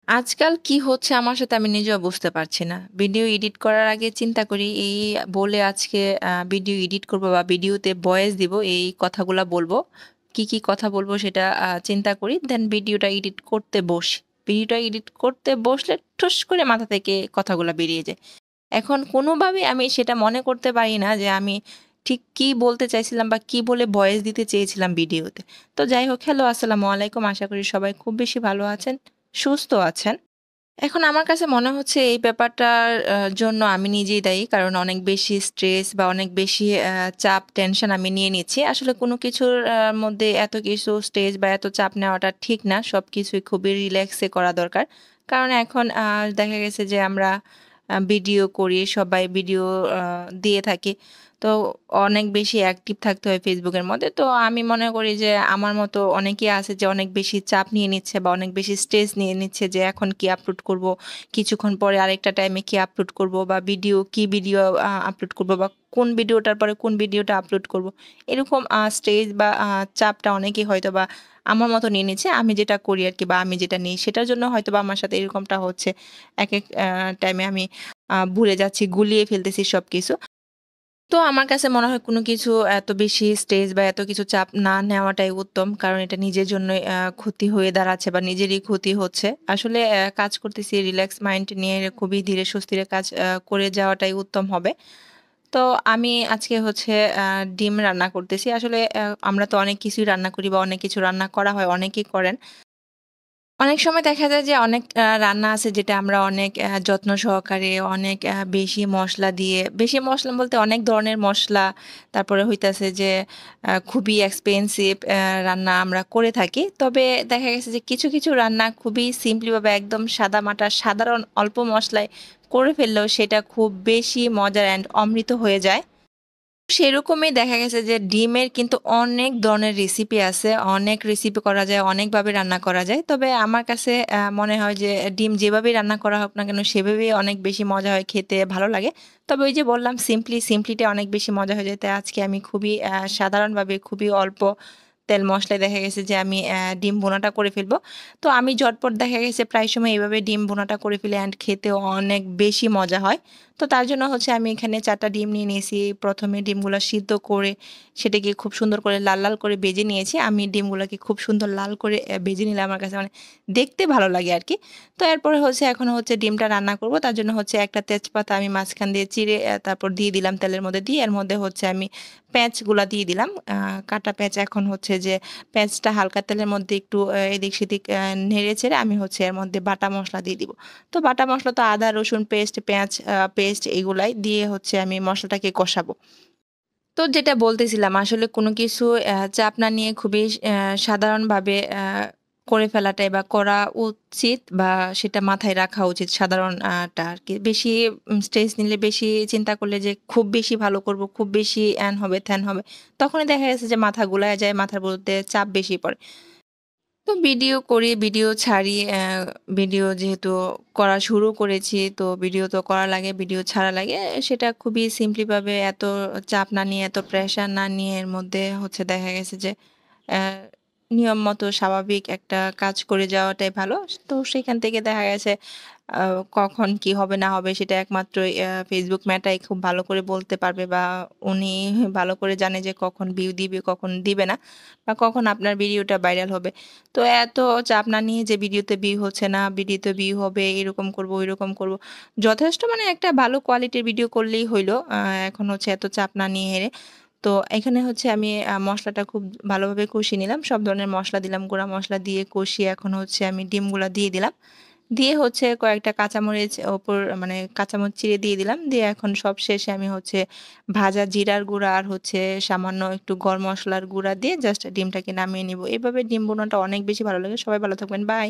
আজকাল কি হচ্ছে আমার সাথে আমি নিজেও বুঝতে পারছি না। ভিডিও এডিট করার আগে চিন্তা করি এই বলে আজকে ভিডিও এডিট করব বা ভিডিওতে ভয়েস দিব এই কথাগুলা বলবো। কি কথা বলবো সেটা চিন্তা করি। দেন ভিডিওটা এডিট করতে বসি। ভিডিওটা এডিট করতে বসলে ঠুস করে মাথা থেকে কথাগুলা বেরিয়ে যায়। এখন কোনোভাবেই আমি সেটা মনে করতে পারি না যে আমি ঠিক কি বলতে চাইছিলাম বা কি বলে ভয়েস দিতে চেয়েছিলাম ভিডিওতে। তো যাই হোক, হ্যালো, আসসালামু আলাইকুম। আশা করি সবাই খুব বেশি ভালো আছেন, সুস্থ আছেন। এখন আমার কাছে মনে হচ্ছে এই ব্যাপারটার জন্য আমি নিজেই দায়ী। কারণ অনেক বেশি স্ট্রেস বা অনেক বেশি চাপ, টেনশন আমি নিয়ে নিচ্ছি। আসলে কোনো কিছুর মধ্যে এত কিছু স্ট্রেস বা এত চাপ নেওয়াটা ঠিক না। সবকিছুই খুবই রিল্যাক্সে করা দরকার। কারণ এখন দেখা গেছে যে আমরা ভিডিও করি, সবাই ভিডিও আ দিয়ে থাকি। তো অনেক বেশি অ্যাক্টিভ থাকতে হয় ফেসবুকের মধ্যে। তো আমি মনে করি যে আমার মতো অনেকেই আছে যে অনেক বেশি চাপ নিয়ে নিচ্ছে বা অনেক বেশি স্ট্রেস নিয়ে নিচ্ছে যে এখন কি আপলোড করব, কিছুক্ষণ পরে আরেকটা টাইমে কি আপলোড করব বা ভিডিও আপলোড করব বা কোন ভিডিওটার পরে কোন ভিডিওটা আপলোড করব। এরকম স্ট্রেস বা চাপটা অনেকেই হয়তোবা আমার মতো নিয়ে নিচ্ছে। আমি যেটা করি আরকি বা আমি যেটা নিই সেটার জন্য হয়তোবা আমার সাথে এরকমটা হচ্ছে। একেক টাইমে আমি ভুলে যাচ্ছি, গুলিয়ে ফেলতেছি সবকিছু। তো আমার কাছে মনে হয় কোনো কিছু এত বেশি স্ট্রেস বা এত কিছু চাপ না নেওয়াটাই উত্তম। কারণ এটা নিজের জন্যই ক্ষতি হয়ে দাঁড়াচ্ছে বা নিজেরই ক্ষতি হচ্ছে। আসলে কাজ করতেছি রিল্যাক্স মাইন্ড নিয়ে খুবই ধীরে সুস্থিরে কাজ করে যাওয়াটাই উত্তম হবে। তো আমি আজকে হচ্ছে আ ডিম রান্না করতেছি। আসলে আমরা তো অনেক কিছুই রান্না করি বা অনেক কিছু রান্না করা হয়, অনেকেই করেন। অনেক সময় দেখা যায় যে অনেক রান্না আছে যেটা আমরা অনেক যত্ন সহকারে অনেক বেশি মসলা দিয়ে, বেশি মসলা বলতে অনেক ধরনের মসলা, তারপরে হইতাছে যে খুবই এক্সপেনসিভ রান্না আমরা করে থাকি। তবে দেখা গেছে যে কিছু রান্না খুবই সিম্পলি ভাবে একদম সাদামাটা সাধারণ অল্প মসলায় করে ফেললেও সেটা খুব বেশি মজার অ্যান্ড অমৃত হয়ে যায়। সেরকমই দেখা গেছে যে ডিমের কিন্তু অনেক ধরনের রেসিপি আছে। অনেক রেসিপি করা যায়, অনেকভাবে রান্না করা যায়। তবে আমার কাছে মনে হয় যে ডিম যেভাবেই রান্না করা হোক না কেন সেভাবেই অনেক বেশি মজা হয়, খেতে ভালো লাগে। তবে ওই যে বললাম সিম্পলিটা অনেক বেশি মজা হয়ে যায়। তাই আজকে আমি খুবই সাধারণভাবে খুবই অল্প তেল মসলায় দেখা গেছে যে আমি ডিম ভুনাটা করে ফেলবো। তো আমি ঝটপট দেখা গেছে প্রায় সময় এভাবে ডিম ভুনাটা করে ফেলি অ্যান্ড খেতেও অনেক বেশি মজা হয়। তো তার জন্য হচ্ছে আমি এখানে ৪ টা ডিম নিয়ে নিয়েছি। ১ম এ ডিমগুলা সিদ্ধ করে সেটাকে খুব সুন্দর করে লাল করে ভেজে নিয়েছি। আমি ডিমগুলাকে খুব সুন্দর লাল করে ভেজে নিলে আমার কাছে মানে দেখতে ভালো লাগে আরকি। তো এরপরে হচ্ছে এখন হচ্ছে ডিমটা রান্না করব। তার জন্য হচ্ছে একটা তেজপাতা আমি মাঝখান দিয়ে চিড়ে তারপর দিয়ে দিলাম তেলের মধ্যে দিয়ে এর মধ্যে হচ্ছে আমি পেঁয়াজগুলা দিয়ে দিলাম। কাটা পেঁয়াজ এখন হচ্ছে যে পেঁয়াজটা হালকা তেলের মধ্যে একটু এদিক-সেদিক নেড়ে-চেড়ে আমি হচ্ছে এর মধ্যে বাটা মসলা দিয়ে দিব। তো বাটা মসলা তো আদা, রসুন পেস্ট, পেঁয়াজ পেস্ট এগুলাই দিয়ে হচ্ছে আমি মসলাটাকে কষাবো। তো যেটা বলতেছিলাম আসলে কোনো কিছু চাপ না নিয়ে খুবই সাধারণভাবে করে ফেলাটাই বা করা উচিত বা সেটা মাথায় রাখা উচিত সাধারণ টা আরকি। বেশি স্ট্রেস নিলে, বেশি চিন্তা করলে যে খুব বেশি ভালো করব, খুব বেশি হ্যান হবে, ত্যান হবে। তখনই দেখা গেছে যে মাথা গুলায় যায়, মাথার মধ্যে চাপ বেশি পড়ে। তো ভিডিও করি, ভিডিও ছাড়ি। ভিডিও যেহেতু করা শুরু করেছি, তো ভিডিও তো করা লাগে, ভিডিও ছাড়া লাগে। সেটা খুবই সিম্পলি ভাবে এত চাপ না নিয়ে, এত প্রেশার না নিয়ে এর মধ্যে হচ্ছে দেখা গেছে যে অ্যা নিয়ম মতো স্বাভাবিক একটা কাজ করে যাওয়াটাই ভালো। তো সেখান থেকে দেখা গেছে আ কখন কি হবে না হবে সেটা একমাত্র Facebook ম্যাটাই খুব ভালো করে বলতে পারবে বা উনি ভালো করে জানে যে কখন ভিউ দিবে, কখন দিবে না বা কখন আপনার ভিডিওটা ভাইরাল হবে। তো এত চাপ না নিয়ে যে ভিডিওতে ভিউ হচ্ছে না, ভিডিওতে ভিউ হবে, এরকম করব, ওইরকম করব। যথেষ্ট মানে একটা ভালো কোয়ালিটির ভিডিও করলেই হইল। এখন হচ্ছে এত চাপ না নিয়ে হেরে। তো এখানে হচ্ছে আমি মসলাটা খুব ভালোভাবে কষিয়ে নিলাম। সব ধরনের মসলা দিলাম, গুঁড়া মসলা দিয়ে কষিয়ে এখন হচ্ছে আমি ডিমগুলা দিয়ে দিলাম। দিয়ে হচ্ছে কয়েকটা কাঁচামরিচ ওপর মানে কাঁচামরিচ চিড়ে দিয়ে দিলাম। দিয়ে এখন সব শেষে আমি হচ্ছে ভাজা জিরার গুঁড়া আর হচ্ছে সামান্য একটু গরম মসলার গুঁড়া দিয়ে জাস্ট ডিমটাকে নামিয়ে নিব। এভাবে ডিম বোনাটা অনেক বেশি ভালো লাগে। সবাই ভালো থাকবেন। বাই।